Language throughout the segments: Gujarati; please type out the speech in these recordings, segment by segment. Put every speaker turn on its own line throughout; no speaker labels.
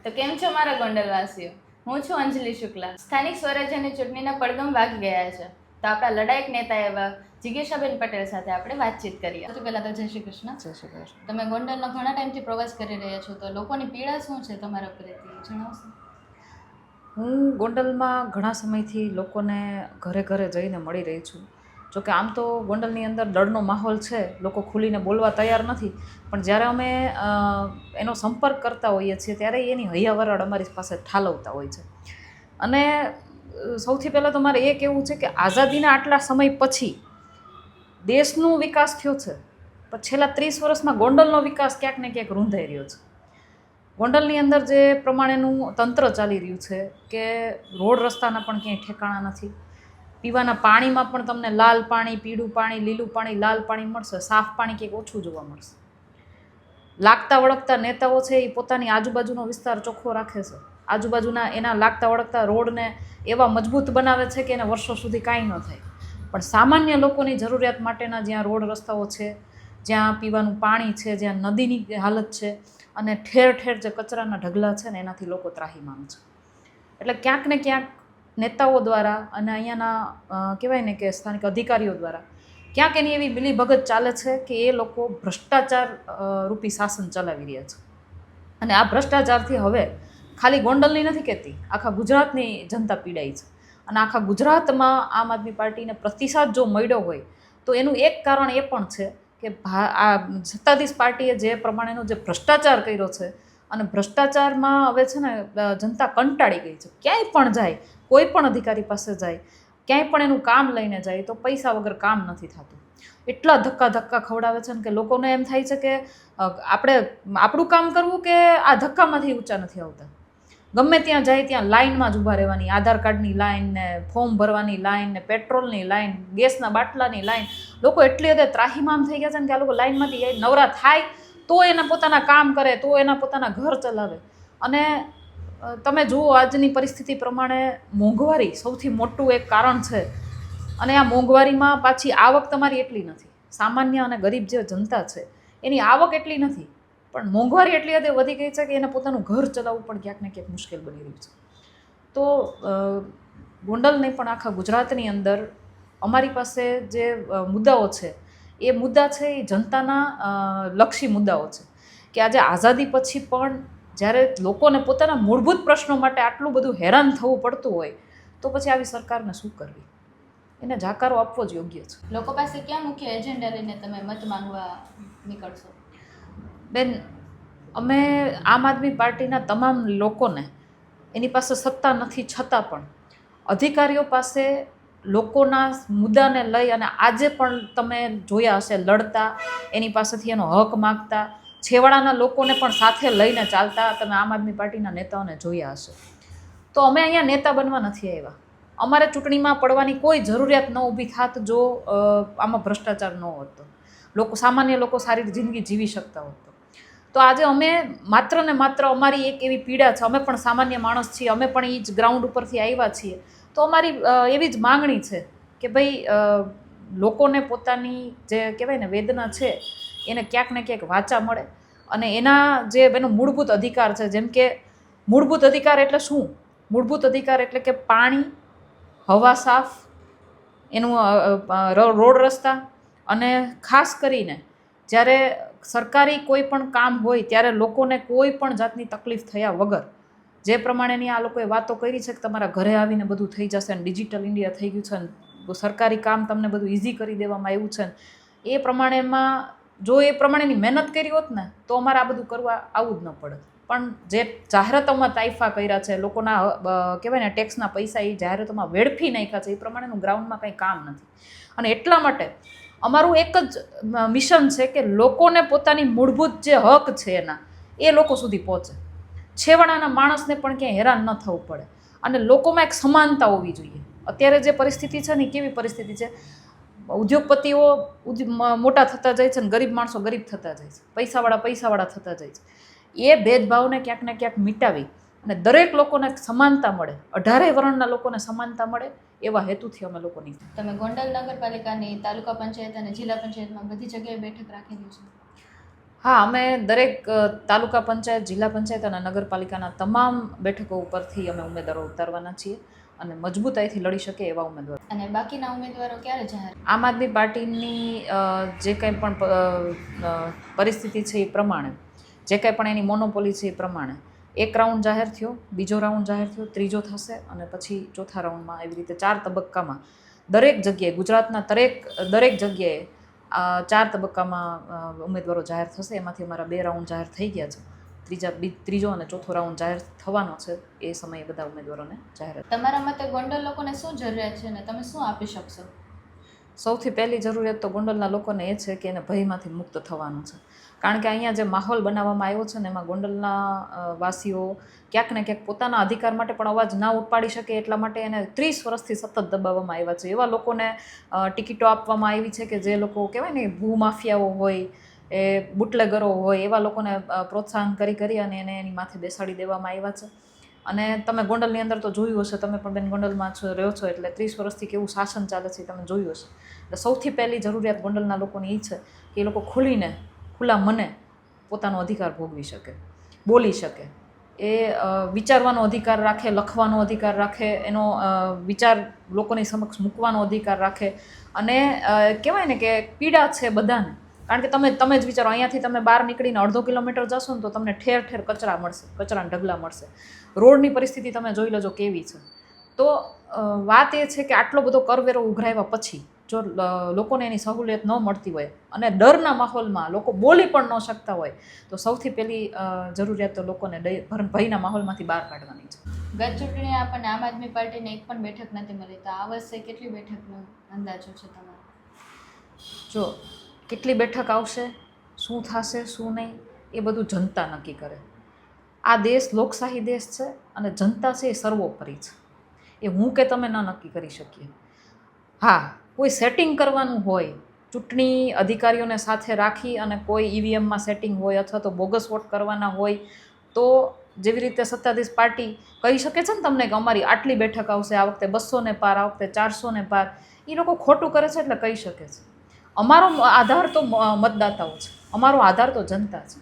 તો કેમ છો મારા ગોંડલવાસીઓ? હું છું અંજલિ શુક્લા. સ્થાનિક સ્વરાજ્યની ચૂંટણીના પડઘમ વાગી ગયા છે, તો આપણા લડાયક નેતા એવા જિજ્ઞાસાબેન પટેલ સાથે આપણે વાતચીત કરીએ. સૌથી પહેલાં તો જય શ્રી કૃષ્ણ.
જય શ્રી કૃષ્ણ.
તમે ગોંડલનો ઘણા ટાઈમથી પ્રવાસ કરી રહ્યા છો, તો લોકોની પીડા શું છે તમારા પ્રત્યે જણાવશો?
હું ગોંડલમાં ઘણા સમયથી લોકોને ઘરે ઘરે જઈને મળી રહી છું. જોકે આમ તો ગોંડલની અંદર ડરનો માહોલ છે, લોકો ખુલીને બોલવા તૈયાર નથી, પણ જ્યારે અમે એનો સંપર્ક કરતા હોઈએ છીએ ત્યારે એની હૈયાવરડ અમારી પાસે ઠાલવતા હોય છે. અને સૌથી પહેલાં તો મારે એ કહેવું છે કે આઝાદીના આટલા સમય પછી દેશનો વિકાસ થયો છે, પણ છેલ્લા 30 વર્ષમાં ગોંડલનો વિકાસ ક્યાંક ને ક્યાંક રૂંધાઈ રહ્યો છે. ગોંડલની અંદર જે પ્રમાણેનું તંત્ર ચાલી રહ્યું છે કે રોડ રસ્તાના પણ ક્યાંય ઠેકાણા નથી, પીવાના પાણીમાં પણ તમને લાલ પાણી, પીળું પાણી, લીલું પાણી, લાલ પાણી મળશે, સાફ પાણી ક્યાંક ઓછું જોવા મળશે. લાગતા વળગતા નેતાઓ છે એ પોતાની આજુબાજુનો વિસ્તાર ચોખ્ખો રાખે છે, આજુબાજુના એના લાગતા વળગતા રોડને એવા મજબૂત બનાવે છે કે એને વર્ષો સુધી કાંઈ ન થાય. પણ સામાન્ય લોકોની જરૂરિયાત માટેના જ્યાં રોડ રસ્તાઓ છે, જ્યાં પીવાનું પાણી છે, જ્યાં નદીની હાલત છે અને ઠેર ઠેર જે કચરાના ઢગલા છે ને એનાથી લોકો ત્રાહીમામ છે. એટલે ક્યાંક ને ક્યાંક નેતાઓ દ્વારા અને અહીંયાના કહેવાય ને કે સ્થાનિક અધિકારીઓ દ્વારા ક્યાંક એની એવી મિલીભગત ચાલે છે કે એ લોકો ભ્રષ્ટાચાર રૂપી શાસન ચલાવી રહ્યા છે. અને આ ભ્રષ્ટાચારથી હવે ખાલી ગોંડલની નથી કહેતી, આખા ગુજરાતની જનતા પીડાઈ છે. અને આખા ગુજરાતમાં આમ આદમી પાર્ટીને પ્રતિસાદ જો મળ્યો હોય તો એનું એક કારણ એ પણ છે કે આ સત્તાધીશ પાર્ટીએ જે પ્રમાણેનો જે ભ્રષ્ટાચાર કર્યો છે અને ભ્રષ્ટાચારમાં હવે છે ને જનતા કંટાળી ગઈ છે. ક્યાંય પણ જાય, કોઈ પણ અધિકારી પાસે જાય, ક્યાંય પણ એનું કામ લઈને જાય તો પૈસા વગર કામ નથી થતું. એટલા ધક્કા ખવડાવે છે ને કે લોકોને એમ થાય છે કે આપણે આપણું કામ કરવું કે આ ધક્કામાંથી ઊંચા નથી આવતા. ગમે ત્યાં જાય ત્યાં લાઇનમાં જ ઊભા રહેવાની, આધાર કાર્ડની લાઇન ને ફોર્મ ભરવાની લાઇન ને પેટ્રોલની લાઇન, ગેસના બાટલાની લાઇન. લોકો એટલી હદે ત્રાહીમામ થઈ ગયા છે ને કે આ લોકો લાઇનમાંથી નવરા થાય તો એના પોતાના કામ કરે, તો એના પોતાના ઘર ચલાવે. અને તમે જુઓ આજની પરિસ્થિતિ પ્રમાણે મોંઘવારી સૌથી મોટું એક કારણ છે. અને આ મોંઘવારીમાં પાછી આવક તમારી એટલી નથી. સામાન્ય અને ગરીબ જે જનતા છે એની આવક એટલી નથી, પણ મોંઘવારી એટલી હદે વધી ગઈ છે કે એને પોતાનું ઘર ચલાવવું પણ ક્યાંક ને ક્યાંક મુશ્કેલ બની રહ્યું છે. તો ગોંડલ નહીં પણ આખા ગુજરાતની અંદર અમારી પાસે જે મુદ્દાઓ છે એ મુદ્દા છે એ જનતાના લક્ષી મુદ્દાઓ છે કે આજે આઝાદી પછી પણ જ્યારે લોકોને પોતાના મૂળભૂત પ્રશ્નો માટે આટલું બધું હેરાન થવું પડતું હોય તો પછી આવી સરકારને શું કરવી, એને જાકારો આપવો જ યોગ્ય છે.
લોકો પાસે ક્યાં મુખ્ય એજન્ડા લઈને તમે મત માંગવા નીકળશો?
બેન, અમે આમ આદમી પાર્ટીના તમામ લોકોને એની પાસે સત્તા નથી છતાં પણ અધિકારીઓ પાસે લોકોના મુદ્દાને લઈ અને આજે પણ તમે જોયા હશે લડતા, એની પાસેથી એનો હક માગતા, છેવાડાના લોકોને પણ સાથે લઈને ચાલતા તમે આમ આદમી પાર્ટીના નેતાઓને જોયા હશે. તો અમે અહીંયા નેતા બનવા નથી આવ્યા. અમારે ચૂંટણીમાં પડવાની કોઈ જરૂરિયાત ન ઊભી થાત જો આમાં ભ્રષ્ટાચાર ન હોત, લોકો સામાન્ય લોકો સારી જિંદગી જીવી શકતા હોત. તો આજે અમે માત્ર ને માત્ર અમારી એક એવી પીડા છે, અમે પણ સામાન્ય માણસ છીએ, અમે પણ એ જ ગ્રાઉન્ડ ઉપરથી આવ્યા છીએ. તો અમારી એવી જ માંગણી છે કે ભાઈ લોકોને પોતાની જે કહેવાય ને વેદના છે એને ક્યાંક ને ક્યાંક વાચા મળે અને એના જે એનો મૂળભૂત અધિકાર છે, જેમ કે મૂળભૂત અધિકાર એટલે શું? મૂળભૂત અધિકાર એટલે કે પાણી, હવા સાફ, એનું રોડ રસ્તા, અને ખાસ કરીને જ્યારે સરકારી કોઈ પણ કામ હોય ત્યારે લોકોને કોઈ પણ જાતની તકલીફ થયા વગર, જે પ્રમાણેની આ લોકોએ વાતો કરી છે કે તમારા ઘરે આવીને બધું થઈ જશે અને ડિજિટલ ઇન્ડિયા થઈ ગયું છે ને સરકારી કામ તમને બધું ઇઝી કરી દેવામાં આવ્યું છે ને, એ પ્રમાણેમાં જો એ પ્રમાણેની મહેનત કરી હોત ને તો અમારે આ બધું કરવા આવવું જ ન પડે. પણ જે જાહેરાતોમાં તાઇફા કર્યા છે, લોકોના કહેવાય ને ટેક્સના પૈસા એ જાહેરાતોમાં વેડફી નાખ્યા છે, એ પ્રમાણેનું ગ્રાઉન્ડમાં કંઈ કામ નથી. અને એટલા માટે અમારું એક જ મિશન છે કે લોકોને પોતાની મૂળભૂત જે હક છે એના એ લોકો સુધી પહોંચે, છેવાડાના માણસને પણ ક્યાંય હેરાન ન થવું પડે અને લોકોમાં એક સમાનતા હોવી જોઈએ. અત્યારે જે પરિસ્થિતિ છે ને કેવી પરિસ્થિતિ છે, ઉદ્યોગપતિઓ મોટા થતા જાય છે ને ગરીબ માણસો ગરીબ થતા જાય છે, પૈસાવાળા થતા જાય છે. એ ભેદભાવને ક્યાંક ને ક્યાંક મિટાવી અને દરેક લોકોને સમાનતા મળે, 18 વર્ણના લોકોને સમાનતા મળે એવા હેતુથી અમે લોકોની.
તમે ગોંડલ નગરપાલિકાની તાલુકા પંચાયત અને જિલ્લા પંચાયતમાં બધી જગ્યાએ બેઠક રાખેલી છે?
હા, અમે દરેક તાલુકા પંચાયત, જિલ્લા પંચાયત અને નગરપાલિકાના તમામ બેઠકો ઉપરથી અમે ઉમેદવારો ઉતારવાના છીએ અને મજબૂતાઈથી લડી શકે એવા ઉમેદવારો.
અને બાકીના ઉમેદવારો ક્યારે જાહેર?
આમ આદમી પાર્ટીની જે કંઈ પણ પરિસ્થિતિ છે એ પ્રમાણે, જે કંઈ પણ એની મોનોપોલી છે એ પ્રમાણે એક રાઉન્ડ જાહેર થયો, બીજો રાઉન્ડ જાહેર થયો, ત્રીજો થશે અને પછી ચોથા રાઉન્ડમાં, એવી રીતે 4 તબક્કામાં દરેક જગ્યાએ, ગુજરાતના દરેક જગ્યાએ 4 તબક્કામાં ઉમેદવારો જાહેર થશે. એમાંથી અમારા 2 રાઉન્ડ જાહેર થઈ ગયા છે. ત્રીજો અને ચોથો રાઉન્ડ જાહેર થવાનો છે. એ સમયે બધા ઉમેદવારોને જાહેર.
તમારા મતે ગોંડલ લોકોને શું જરૂરિયાત છે અને તમે શું આપી શકશો?
સૌથી પહેલી જરૂરિયાત તો ગોંડલના લોકોને એ છે કે એને ભયમાંથી મુક્ત થવાનું છે. કારણ કે અહીંયા જે માહોલ બનાવવામાં આવ્યો છે ને એમાં ગોંડલના વાસીઓ ક્યાંક ને ક્યાંક પોતાના અધિકાર માટે પણ અવાજ ના ઉપાડી શકે એટલા માટે એને 30 વર્ષથી સતત દબાવવામાં આવ્યા છે. એવા લોકોને ટિકિટો આપવામાં આવી છે કે જે લોકો કહેવાય ને ભૂમાફિયાઓ હોય, એ બુટલેગરો હોય, એવા લોકોને પ્રોત્સાહન કરી અને એને એની માથે બેસાડી દેવામાં આવ્યા છે. અને તમે ગોંડલની અંદર તો જોયું હશે, તમે પણ બેન ગોંડલમાં રહ્યો છો એટલે 30 વર્ષથી કેવું શાસન ચાલે છે તમે જોયું હશે. એટલે સૌથી પહેલી જરૂરિયાત ગોંડલના લોકોની એ છે કે એ લોકો ખુલ્લા મને પોતાનો અધિકાર ભોગવી શકે, બોલી શકે, એ વિચારવાનો અધિકાર રાખે, લખવાનો અધિકાર રાખે, એનો વિચાર લોકોની સમક્ષ મૂકવાનો અધિકાર રાખે. અને કહેવાય ને કે પીડા છે બધાને. કારણ કે તમે જ વિચારો, અહીંયાથી તમે બહાર નીકળીને અડધો કિલોમીટર જશો ને તો તમને ઠેર ઠેર કચરા મળશે, કચરાના ઢગલા મળશે. રોડની પરિસ્થિતિ તમે જોઈ લેજો કેવી છે. તો વાત એ છે કે આટલો બધો કરવેરો ઉઘરાવ્યા પછી જો લોકોને એની સહુલિયત ન મળતી હોય અને ડરના માહોલમાં લોકો બોલી પણ ન શકતા હોય તો સૌથી પહેલી જરૂરિયાત તો લોકોને ભયના માહોલમાંથી બહાર કાઢવાની છે.
ગત ચૂંટણી આપણને આમ આદમી પાર્ટીને એક પણ બેઠક નથી મળી, તો આ વર્ષે કેટલી બેઠકનો અંદાજો છે તમારો?
જો કેટલી બેઠક આવશે, શું થશે, શું નહીં, એ બધું જનતા નક્કી કરે. આ દેશ લોકશાહી દેશ છે અને જનતા છે એ સર્વોપરી છે. એ હું કે તમે ન નક્કી કરી શકીએ. હા, કોઈ સેટિંગ કરવાનું હોય, ચૂંટણી અધિકારીઓને સાથે રાખી અને કોઈ ઈવીએમમાં સેટિંગ હોય અથવા તો બોગસ વોટ કરવાના હોય તો જેવી રીતે સત્તાધીશ પાર્ટી કહી શકે છે ને તમને કે અમારી આટલી બેઠક આવશે, આ વખતે 200 ને પાર, આ વખતે 400 ને પાર. એ લોકો ખોટું કરે છે એટલે કહી શકે છે. અમારો આધાર તો મતદાતાઓ છે, અમારો આધાર તો જનતા છે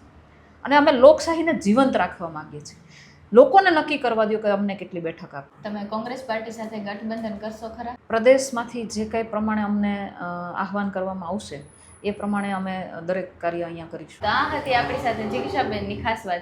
અને અમે લોકશાહીને જીવંત રાખવા માંગીએ છીએ. લોકોને નક્કી કરવા દો કે અમને કેટલી બેઠક આપે.
તમે કોંગ્રેસ પાર્ટી સાથે ગઠબંધન કરશો ખરા?
પ્રદેશમાંથી જે કંઈ પ્રમાણે અમને આહવાન કરવામાં આવશે એ પ્રમાણે અમે દરેક કાર્ય અહીંયા કરીશું.
તો આ હતી આપણી સાથે જિગીશાબેનની ખાસ વાત.